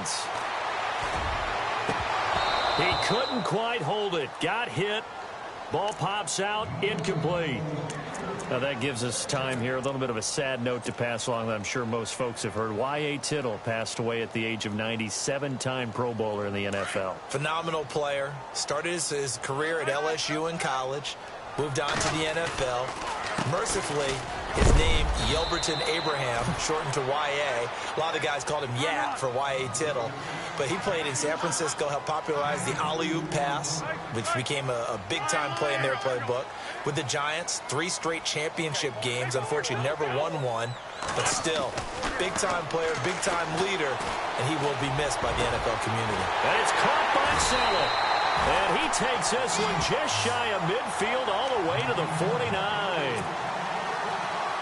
Wentz. He couldn't quite hold it. Got hit. Ball pops out. Incomplete. Now that gives us time here. A little bit of a sad note to pass along that I'm sure most folks have heard. Y.A. Tittle passed away at the age of 90, 7-time Pro Bowler in the NFL. Phenomenal player. Started his career at LSU in college. Moved on to the NFL. Mercifully, his name, Yelberton Abraham, shortened to Y.A. A lot of the guys called him Yat for Y.A. Tittle. But he played in San Francisco, helped popularize the alley-oop pass, which became a big-time play in their playbook. With the Giants, 3 straight championship games. Unfortunately, never won one. But still, big-time player, big-time leader, and he will be missed by the NFL community. And it's caught by Saleh. And he takes this one just shy of midfield all the way to the 49.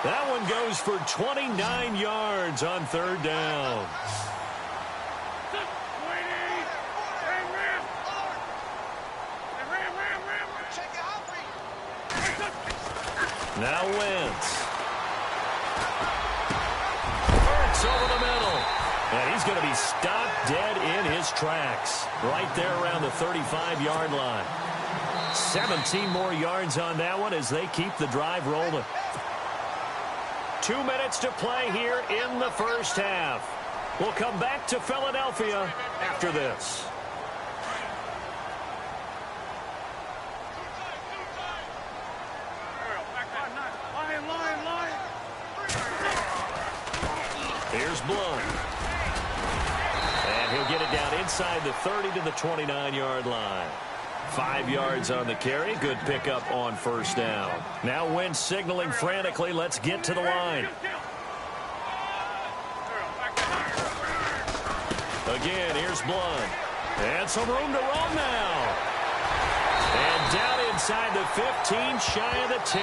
That one goes for 29 yards on 3rd down. Now Wentz. Works over the middle. And he's going to be stopped dead in his tracks. Right there around the 35-yard line. 17 more yards on that one as they keep the drive rolling. 2 minutes to play here in the first half. We'll come back to Philadelphia after this. Here's Blunt. And he'll get it down inside the 30 to the 29-yard line. 5 yards on the carry. Good pickup on 1st down. Now Wentz signaling frantically, let's get to the line. Again, here's Blunt. And some room to roam now. And down inside the 15, shy of the 10.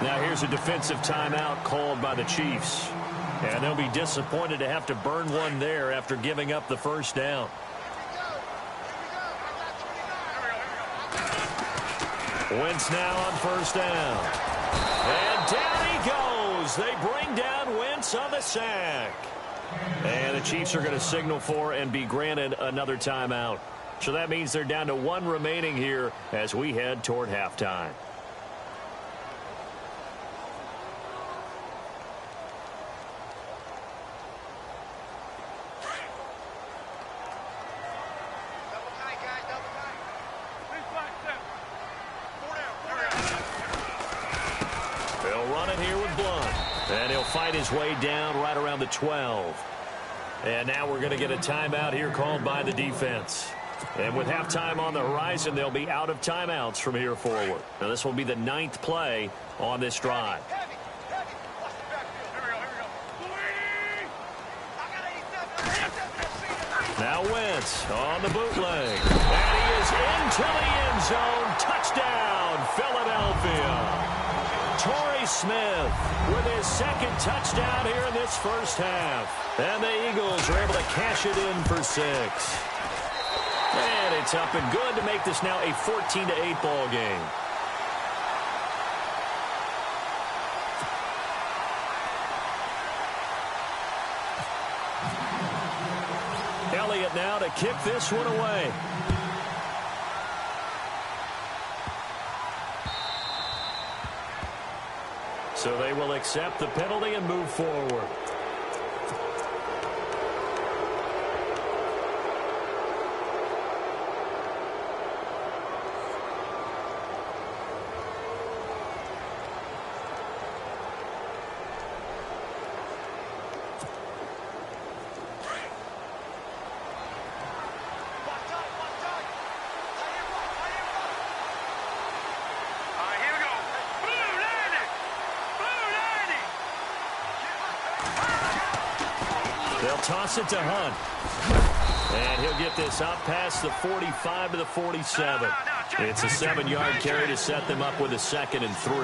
Now here's a defensive timeout called by the Chiefs. And they'll be disappointed to have to burn one there after giving up the 1st down. Wentz now on 1st down. And down he goes. They bring down Wentz on the sack. And the Chiefs are going to signal for and be granted another timeout. So that means they're down to 1 remaining here as we head toward halftime. Fight his way down right around the 12. And now we're going to get a timeout here called by the defense. And with halftime on the horizon, they'll be out of timeouts from here forward. Now this will be the 9th play on this drive. Now Wentz on the bootleg. And he is into the end zone. Touchdown, Philadelphia. Torrey Smith with his 2nd touchdown here in this first half. And the Eagles are able to cash it in for 6. And it's up and good to make this now a 14-8 ball game. Elliott now to kick this one away. So they will accept the penalty and move forward. Toss it to Hunt. And he'll get this out past the 45 to the 47. It's a 7-yard carry to set them up with a 2nd and 3.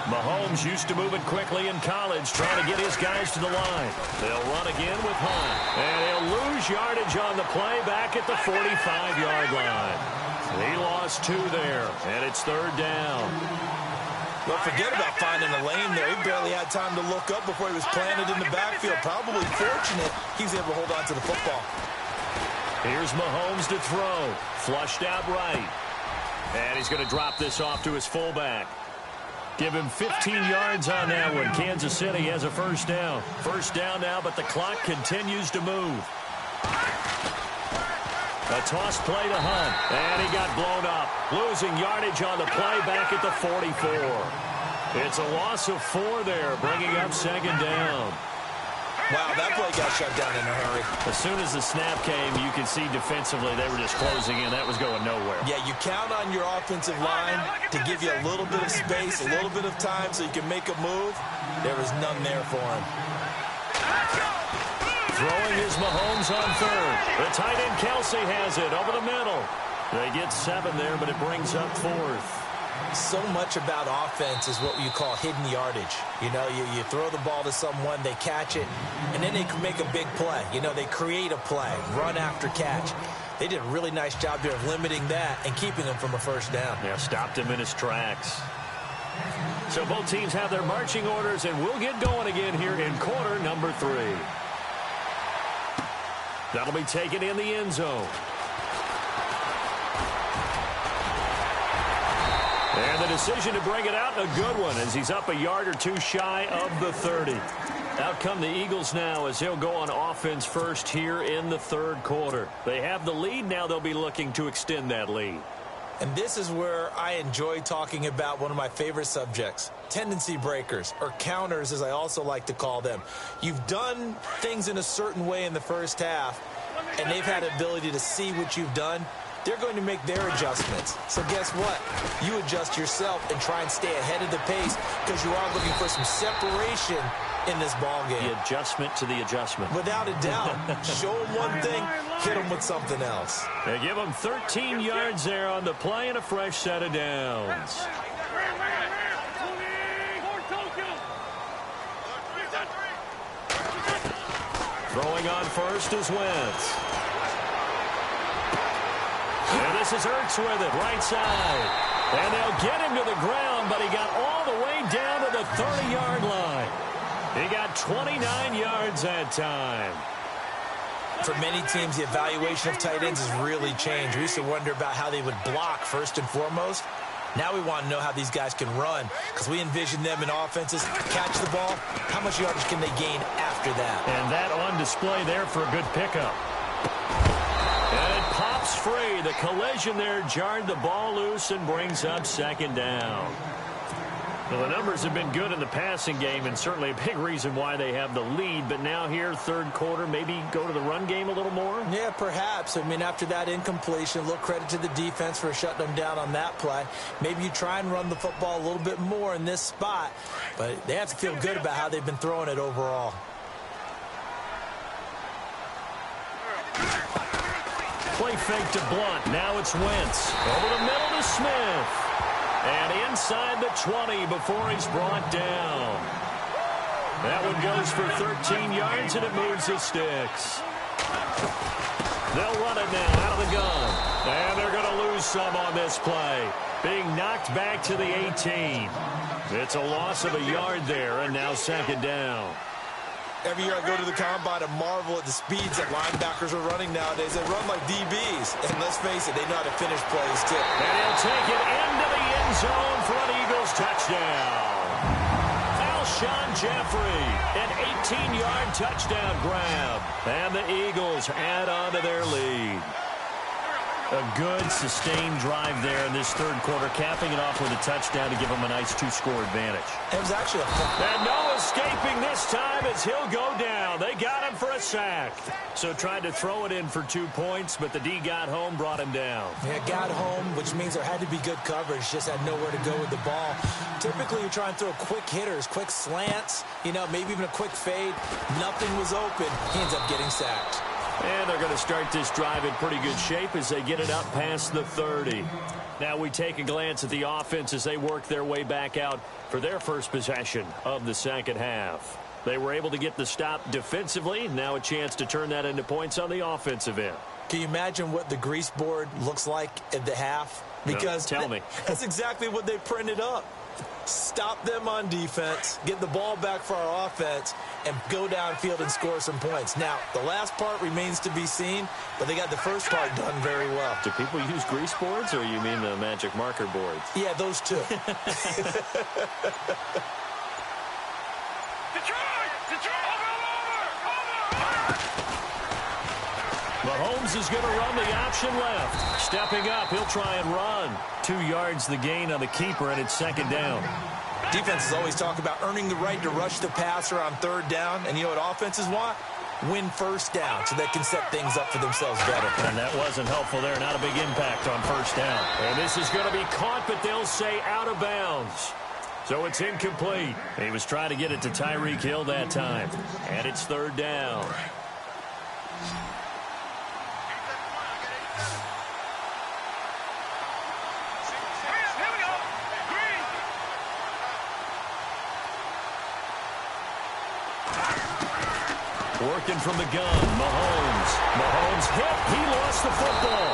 Mahomes used to moving quickly in college, trying to get his guys to the line. They'll run again with Hunt. And he'll lose yardage on the play back at the 45-yard line. He lost 2 there, and it's 3rd down. Well, forget about finding a lane there. He barely had time to look up before he was planted in the backfield. Probably fortunate he was able to hold on to the football. Here's Mahomes to throw. Flushed out right. And he's going to drop this off to his fullback. Give him 15 yards on that one. Kansas City has a first down. First down now, but the clock continues to move. A toss play to Hunt. And he got blown up. Losing yardage on the play back at the 44. It's a loss of 4 there, bringing up second down. Wow, that play got shut down in a hurry. As soon as the snap came, you could see defensively they were just closing in. That was going nowhere. Yeah, you count on your offensive line to give you a little bit of space, a little bit of time so you can make a move. There was none there for him. Throwing is Mahomes on third. The tight end Kelsey has it over the middle. They get 7 there, but it brings up 4th. So much about offense is what you call hidden yardage. You know, you throw the ball to someone, they catch it, and then they can make a big play. You know, they create a play, run after catch. They did a really nice job there of limiting that and keeping him from a first down. Yeah, stopped him in his tracks. So both teams have their marching orders, and we'll get going again here in quarter number 3. That'll be taken in the end zone. And the decision to bring it out, a good one, as he's up a yard or 2 shy of the 30. Out come the Eagles now as he'll go on offense first here in the third quarter. They have the lead. Now they'll be looking to extend that lead. And this is where I enjoy talking about one of my favorite subjects, tendency breakers, or counters as I also like to call them. You've done things in a certain way in the first half, and they've had the ability to see what you've done. They're going to make their adjustments. So guess what? You adjust yourself and try and stay ahead of the pace because you are looking for some separation in this ball game. The adjustment to the adjustment. Without a doubt. Show them one thing, hit them with something else. They give them 13 yards there on the play and a fresh set of downs. Throwing on first is Wentz. And this is Ertz with it, right side. And they'll get him to the ground, but he got all the way down to the 30-yard line. He got 29 yards that time. For many teams, the evaluation of tight ends has really changed. We used to wonder about how they would block first and foremost. Now we want to know how these guys can run because we envision them in offenses. Catch the ball. How much yardage can they gain after that? And that on display there for a good pickup. And it pops free. The collision there jarred the ball loose and brings up second down. Well, the numbers have been good in the passing game and certainly a big reason why they have the lead. But now here, third quarter, maybe go to the run game a little more? Yeah, perhaps. I mean, after that incompletion, a little credit to the defense for shutting them down on that play. Maybe you try and run the football a little bit more in this spot. But they have to feel good about how they've been throwing it overall. Play fake to Blunt. Now it's Wentz. Over the middle to Smith. And inside the 20 before he's brought down. That one goes for 13 yards, and it moves the sticks. They'll run it now out of the gun. And they're going to lose some on this play. Being knocked back to the 18. It's a loss of a yard there, and now second down. Every year I go to the combine and marvel at the speeds that linebackers are running nowadays. They run like DBs. And let's face it, they know how to finish plays, too. And he'll take it into the end zone for an Eagles touchdown. Alshon Jeffrey, an 18-yard touchdown grab. And the Eagles add on to their lead. A good, sustained drive there in this third quarter, capping it off with a touchdown to give them a nice 2-score advantage. It was actually a fun. And no escaping this time as he'll go down. They got him for a sack. So tried to throw it in for 2 points, but the D got home, brought him down. Yeah, got home, which means there had to be good coverage. Just had nowhere to go with the ball. Typically, you try and throw quick hitters, quick slants, maybe even a quick fade. Nothing was open. He ends up getting sacked. And they're going to start this drive in pretty good shape as they get it up past the 30. Now we take a glance at the offense as they work their way back out for their first possession of the second half. They were able to get the stop defensively. Now a chance to turn that into points on the offensive end. Can you imagine what the grease board looks like at the half? Because tell me. That's exactly what they printed up. Stop them on defense, get the ball back for our offense, and go downfield and score some points. Now, the last part remains to be seen, but they got the first part done very well. Do people use grease boards, or you mean the magic marker boards? Yeah, those two. Mahomes is going to run the option left. Stepping up, he'll try and run. 2 yards the gain on the keeper, and it's second down. Defenses always talk about earning the right to rush the passer on third down, and you know what offenses want? Win first down so they can set things up for themselves better. And that wasn't helpful there. Not a big impact on first down. And this is going to be caught, but they'll say out of bounds. So it's incomplete. He was trying to get it to Tyreek Hill that time. And it's third down. Working from the gun, Mahomes hit. He lost the football.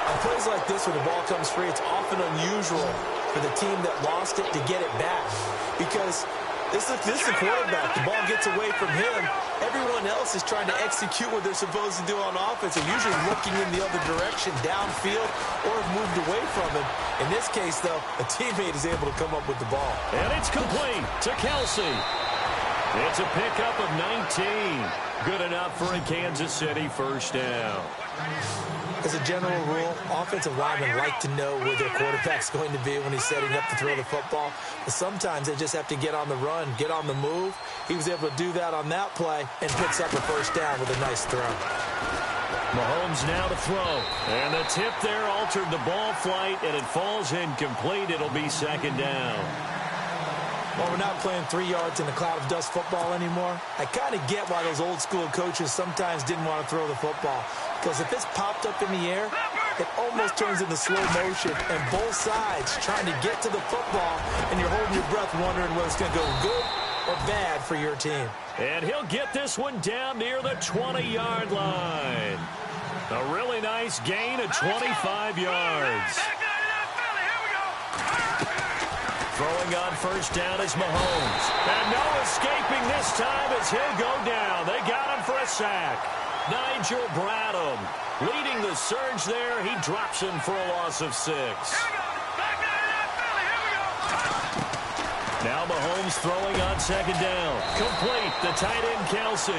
On plays like this, when the ball comes free, it's often unusual for the team that lost it to get it back. Because this is the quarterback. The ball gets away from him. Everyone else is trying to execute what they're supposed to do on offense. They're usually looking in the other direction, downfield, or have moved away from him. In this case, though, a teammate is able to come up with the ball. And it's complete to Kelsey. It's a pickup of 19. Good enough for a Kansas City first down. As a general rule, offensive linemen like to know where their quarterback's going to be when he's setting up to throw the football. But sometimes they just have to get on the run, get on the move. He was able to do that on that play and picks up a first down with a nice throw. Mahomes now to throw. And the tip there altered the ball flight, and it falls incomplete. It'll be second down. Well, we're not playing 3 yards in a cloud of dust football anymore. I kind of get why those old school coaches sometimes didn't want to throw the football. Because if it's popped up in the air, it almost turns into slow motion. And both sides trying to get to the football, and you're holding your breath wondering whether it's going to go good or bad for your team. And he'll get this one down near the 20-yard line. A really nice gain of 25 yards. Throwing on first down is Mahomes. And no escaping this time as he'll go down. They got him for a sack. Nigel Bradham leading the surge there. He drops him for a loss of 6. Now Mahomes throwing on second down. Complete, the tight end Kelsey.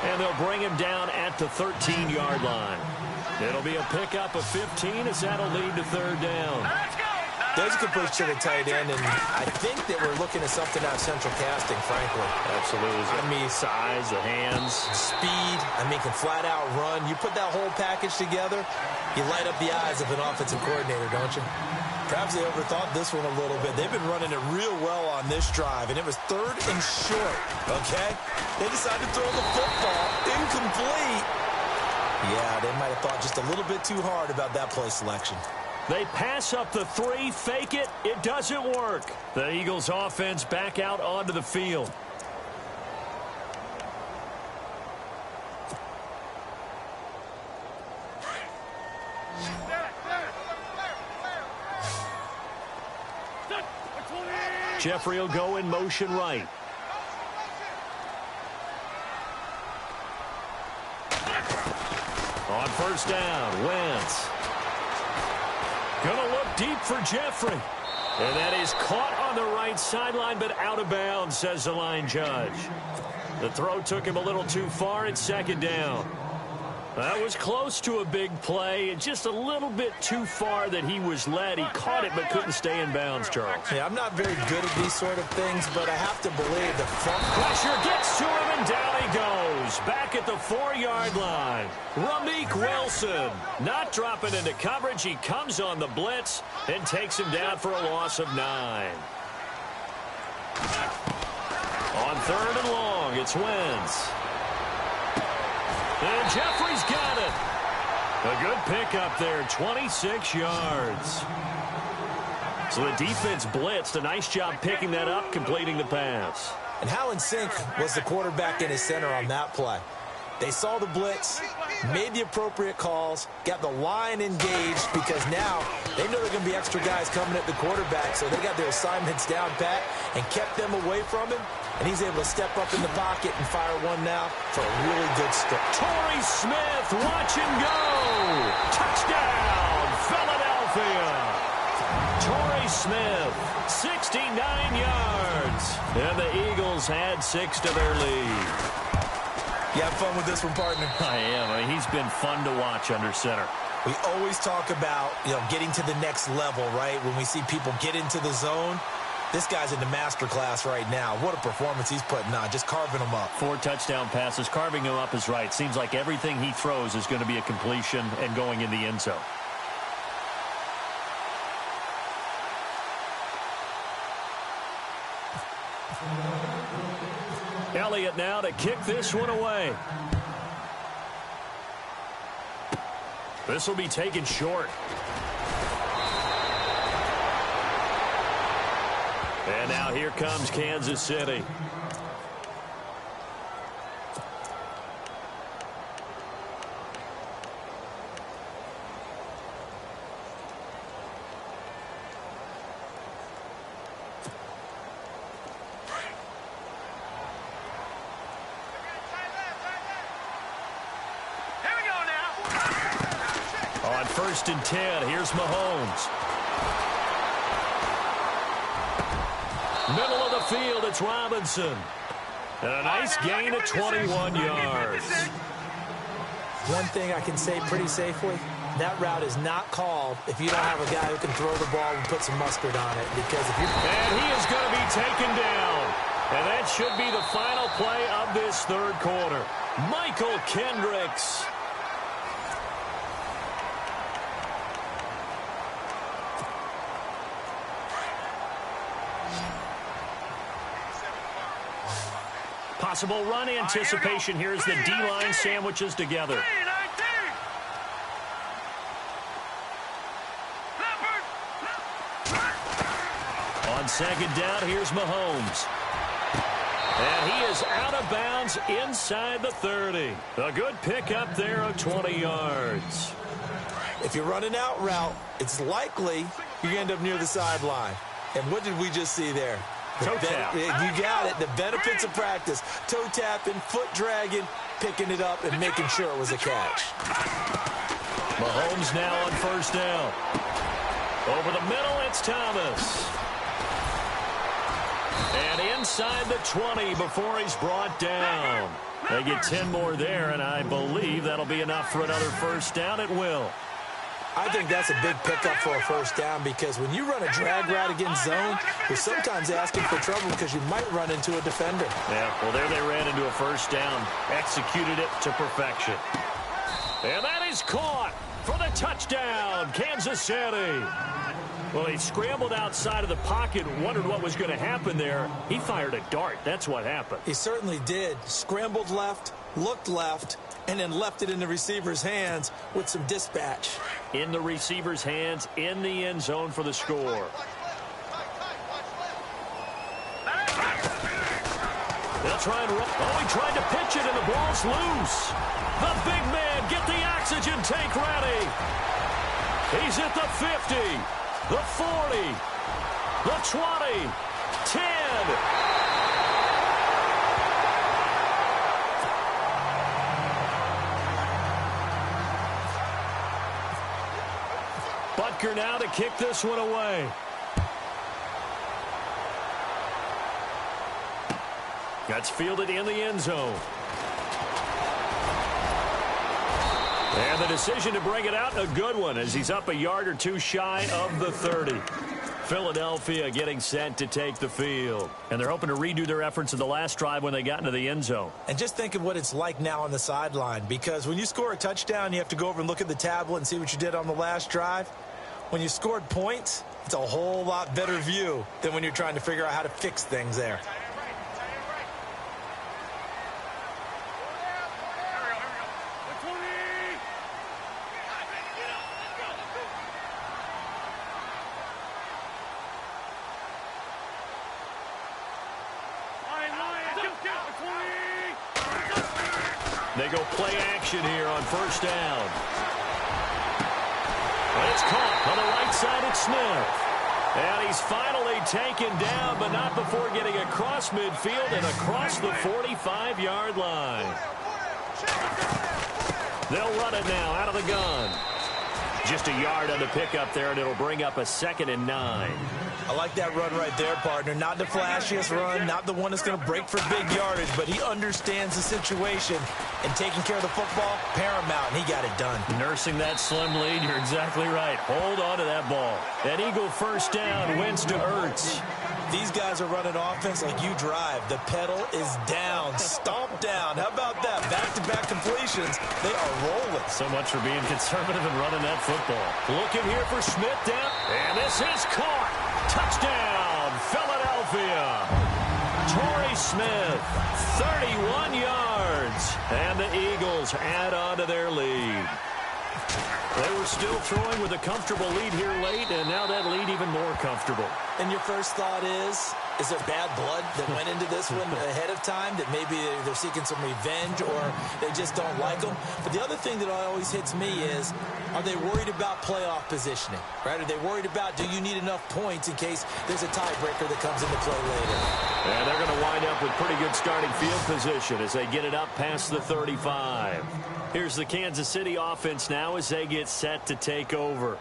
And they'll bring him down at the 13-yard line. It'll be a pickup of 15 as that'll lead to third down. There's a completion to the tight end, and I think that we're looking at something out of central casting, frankly. Absolutely. I mean, size, the hands. Speed, can flat out run. You put that whole package together, you light up the eyes of an offensive coordinator, don't you? Perhaps they overthought this one a little bit. They've been running it real well on this drive, and it was third and short, okay? They decided to throw the football incomplete. Yeah, they might have thought just a little bit too hard about that play selection. They pass up the 3, fake it. It doesn't work. The Eagles offense back out onto the field. Jeffrey will go in motion right. On first down, Wentz. Gonna look deep for Jeffrey. And that is caught on the right sideline, but out of bounds, says the line judge. The throw took him a little too far. It's second down. That was close to a big play, and just a little bit too far that he was led. He caught it, but couldn't stay in bounds, Charles. Yeah, I'm not very good at these sort of things, but I have to believe the front pressure gets to him, and down he goes. Back at the 4-yard line. Rameek Wilson not dropping into coverage. He comes on the blitz and takes him down for a loss of 9. On third and long, it's Wentz. And Jeffrey's got it. A good pickup there, 26 yards. So the defense blitzed. A nice job picking that up, completing the pass. And how in sync was the quarterback in his center on that play? They saw the blitz, made the appropriate calls, got the line engaged because now they know there are going to be extra guys coming at the quarterback, so they got their assignments down pat and kept them away from him, and he's able to step up in the pocket and fire one now for a really good start. Torrey Smith, watch him go! Touchdown, Philadelphia! Torrey Smith, 69 yards, and the Eagles add 6 to their lead. You have fun with this one, partner? I am. I mean, he's been fun to watch under center. We always talk about, getting to the next level, right? When we see people get into the zone, this guy's in the master class right now. What a performance he's putting on, just carving them up. 4 touchdown passes. Carving him up is right. Seems like everything he throws is going to be a completion and going in the end zone. Elliott now to kick this one away. This will be taken short. And now here comes Kansas City. On 1st and 10, here's Mahomes. Middle of the field, it's Robinson. And a nice gain of 21 yards. One thing I can say pretty safely, that route is not called if you don't have a guy who can throw the ball and put some mustard on it. Because if you... And he is going to be taken down. And that should be the final play of this third quarter. Michael Kendricks. Possible run anticipation here as the D-line sandwiches together. On 2nd down, here's Mahomes. And he is out of bounds inside the 30. A good pickup there of 20 yards. If you're running out route, it's likely you end up near the sideline. And what did we just see there? Toe tap. You got it. The benefits of practice. Toe tapping, foot dragging, picking it up, and making sure it was a catch. Mahomes now on 1st down. Over the middle, it's Thomas. And inside the 20 before he's brought down. They get 10 more there, and I believe that'll be enough for another 1st down. It will. I think that's a big pickup for a 1st down because when you run a drag route against zone, you're sometimes asking for trouble because you might run into a defender. Yeah, well, there they ran into a 1st down. Executed it to perfection. And that is caught for the touchdown, Kansas City. Well, he scrambled outside of the pocket, wondered what was going to happen there. He fired a dart. That's what happened. He certainly did. Scrambled left, looked left, and then left it in the receiver's hands with some dispatch. In the receiver's hands, in the end zone for the score. They'll try and run. Oh, he tried to pitch it, and the ball's loose. The big man, get the oxygen tank ready. He's at the 50, the 40, the 20, 10. Butker now to kick this one away. That's fielded in the end zone. And the decision to bring it out, a good one, as he's up a yard or two shy of the 30. Philadelphia getting set to take the field. And they're hoping to redo their efforts in the last drive when they got into the end zone. And just think of what it's like now on the sideline, because when you score a touchdown, you have to go over and look at the tablet and see what you did on the last drive. When you scored points, it's a whole lot better view than when you're trying to figure out how to fix things there. They go play action here on first down. It's caught on the right side at Smith. And he's finally taken down, but not before getting across midfield and across the 45-yard line. They'll run it now out of the gun. Just a yard on the pickup there, and it'll bring up a 2nd and 9. I like that run right there, partner. Not the flashiest run, not the one that's going to break for big yardage, but he understands the situation, and taking care of the football, paramount, and he got it done. Nursing that slim lead, you're exactly right. Hold on to that ball. An Eagle first down, wins to Ertz. These guys are running offense like you drive. The pedal is down, stomp down. How about that? Back-to-back completions. They are rolling. So much for being conservative and running that football. Looking here for Smith down, and this is caught. Touchdown, Philadelphia. Torrey Smith, 31 yards. And the Eagles add on to their lead. They were still throwing with a comfortable lead here late, and now that lead even more comfortable. And your first thought is there bad blood that went into this one ahead of time, that maybe they're seeking some revenge or they just don't like them? But the other thing that always hits me is, are they worried about playoff positioning, right? Are they worried about, do you need enough points in case there's a tiebreaker that comes into play later? And they're going to wind up with pretty good starting field position as they get it up past the 35. Here's the Kansas City offense now as they get set to take over.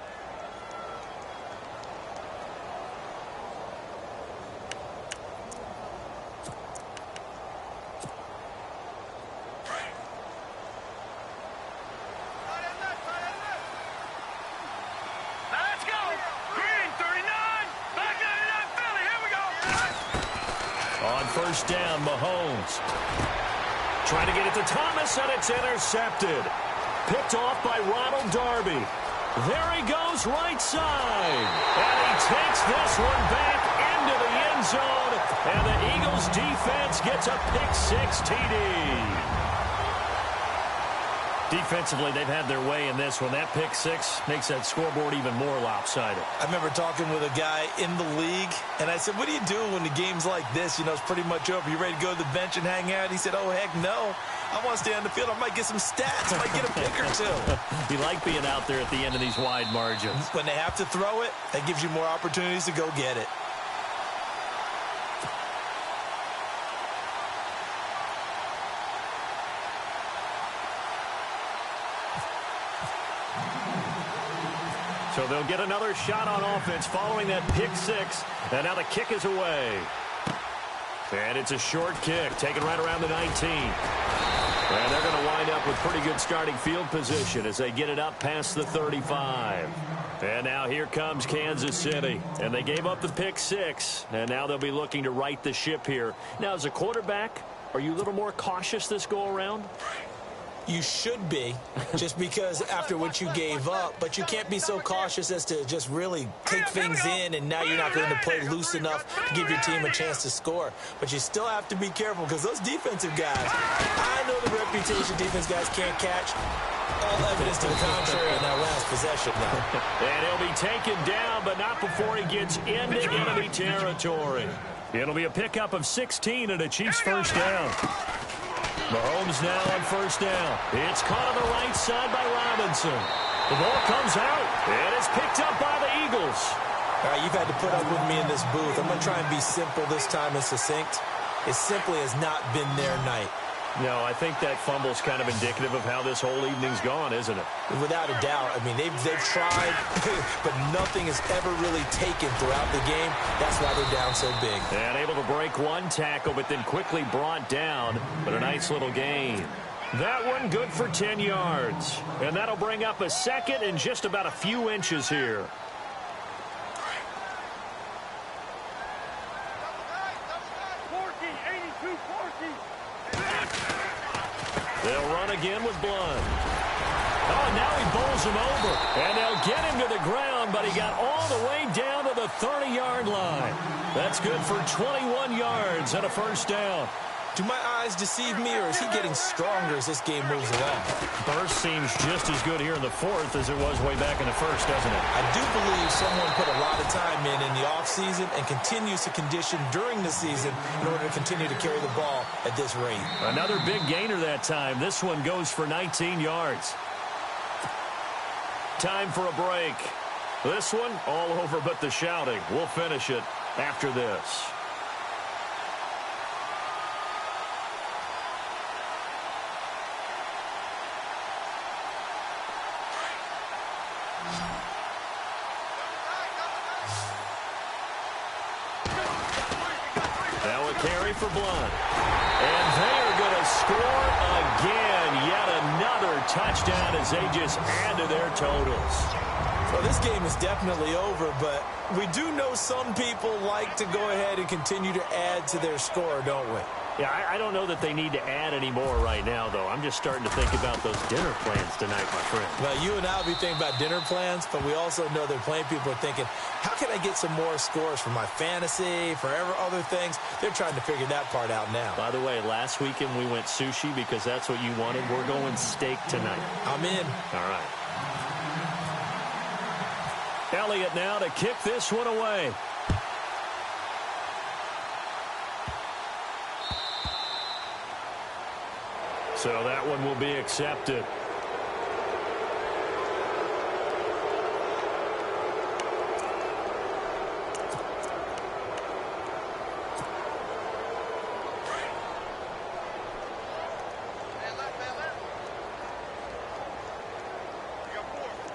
Let's go! Green 39, back 99 Philly, here we go! On first down, Mahomes. Trying to get it to Thomas, and it's intercepted. Picked off by Ronald Darby. There he goes, right side. And he takes this one back into the end zone. And the Eagles defense gets a pick-6 TD. Defensively, they've had their way in this one. That pick-6 makes that scoreboard even more lopsided. I remember talking with a guy in the league, and I said, what do you do when the game's like this? You know, it's pretty much over. You ready to go to the bench and hang out? He said, oh, heck no. I want to stay on the field. I might get some stats. I might get a pick or two. You like being out there at the end of these wide margins. When they have to throw it, that gives you more opportunities to go get it. So they'll get another shot on offense following that pick-6. And now the kick is away. And it's a short kick, taken right around the 19. And they're going to wind up with pretty good starting field position as they get it up past the 35. And now here comes Kansas City. And they gave up the pick-6. And now they'll be looking to right the ship here. Now, as a quarterback, are you a little more cautious this go-around? You should be, just because after what you gave up, but you can't be so cautious as to just really take things in, and now you're not going to play loose enough to give your team a chance to score. But you still have to be careful, because those defensive guys, I know the reputation defense guys can't catch. All evidence to the contrary in that last possession now. And he'll be taken down, but not before he gets into enemy territory. It'll be a pickup of 16 and a Chiefs first down. Mahomes now on first down. It's caught on the right side by Robinson. The ball comes out, and it's picked up by the Eagles. All right, you've had to put up with me in this booth. I'm going to try and be simple this time and succinct. It simply has not been their night. No, I think that fumble's kind of indicative of how this whole evening's gone, isn't it? Without a doubt. I mean, they've tried, but nothing has ever really taken throughout the game. That's why they're down so big. And able to break one tackle, but then quickly brought down. But a nice little gain. That one good for 10 yards. And that'll bring up a second and just about a few inches here. They'll run again with Blunt. Oh, now he bowls him over. And they'll get him to the ground, but he got all the way down to the 30-yard line. That's good for 21 yards and a first down. Do my eyes deceive me, or is he getting stronger as this game moves along? Burst seems just as good here in the fourth as it was way back in the first, doesn't it? I do believe someone put a lot of time in the offseason and continues to condition during the season in order to continue to carry the ball at this rate. Another big gainer that time. This one goes for 19 yards. Time for a break. This one, all over but the shouting. We'll finish it after this. Now a carry for Blunt. And they are going to score again. Yet another touchdown as they just add to their totals. Well, this game is definitely over, but we do know some people like to go ahead and continue to add to their score, don't we? Yeah, I don't know that they need to add any more right now, though. I'm just starting to think about those dinner plans tonight, my friend. Well, you and I will be thinking about dinner plans, but we also know that plenty of people are thinking, how can I get some more scores for my fantasy, for other things? They're trying to figure that part out now. By the way, last weekend we went sushi because that's what you wanted. We're going steak tonight. I'm in. All right. Elliott now to kick this one away. So that one will be accepted.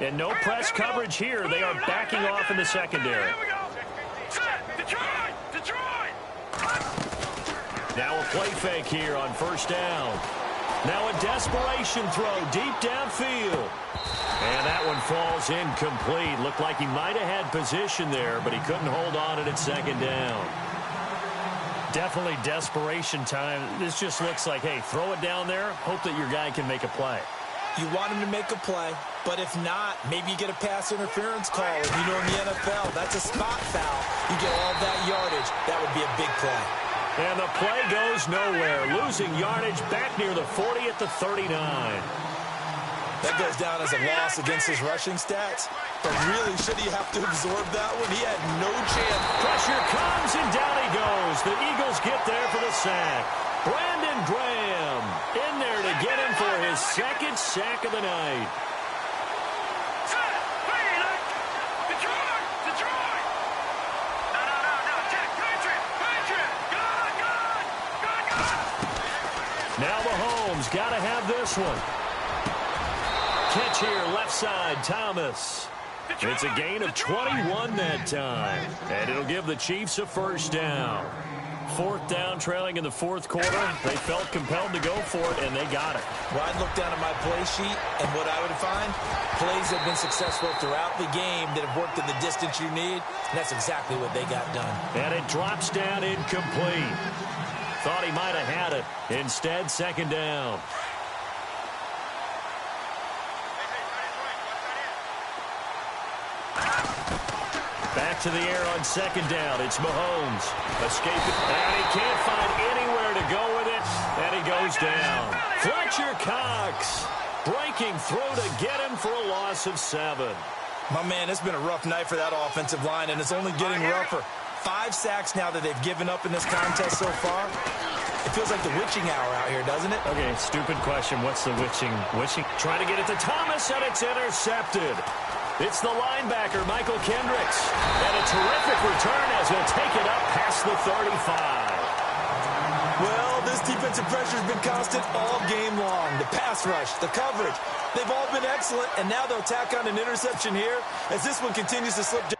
And no press coverage here. They are backing off in the secondary. Here we go. Set. Detroit. Now a play fake here on first down. Now a desperation throw deep downfield. And that one falls incomplete. Looked like he might have had position there, but he couldn't hold on at second down. Definitely desperation time. This just looks like, hey, throw it down there. Hope that your guy can make a play. You want him to make a play, but if not, maybe you get a pass interference call. And you know in the NFL, that's a spot foul. You get all that yardage. That would be a big play. And the play goes nowhere. Losing yardage back near the 40 at the 39. That goes down as a loss against his rushing stats. But really, should he have to absorb that one? He had no chance. Pressure comes, and down he goes. The Eagles get there for the sack. Brandon Graham in there to get him for his second sack of the night. Now Mahomes got to have this one. Catch here, left side, Thomas. It's a gain of 21 that time. And it'll give the Chiefs a first down. Fourth down, trailing in the fourth quarter. They felt compelled to go for it, and they got it. Well, I'd look down at my play sheet, and what I would find, plays have been successful throughout the game that have worked in the distance you need, and that's exactly what they got done. And it drops down incomplete. Thought he might have had it. Instead, second down. Back to the air on second down. It's Mahomes. Escaping. And he can't find anywhere to go with it. And he goes down. Fletcher Cox breaking through to get him for a loss of 7. My man, it's been a rough night for that offensive line, and it's only getting rougher. 5 sacks now that they've given up in this contest so far. It feels like the witching hour out here, doesn't it? Okay, stupid question. What's the witching? Trying to get it to Thomas, and it's intercepted. It's the linebacker, Michael Kendricks. And a terrific return as he'll take it up past the 35. Well, this defensive pressure has been constant all game long. The pass rush, the coverage, they've all been excellent, and now they'll tack on an interception here as this one continues to slip down.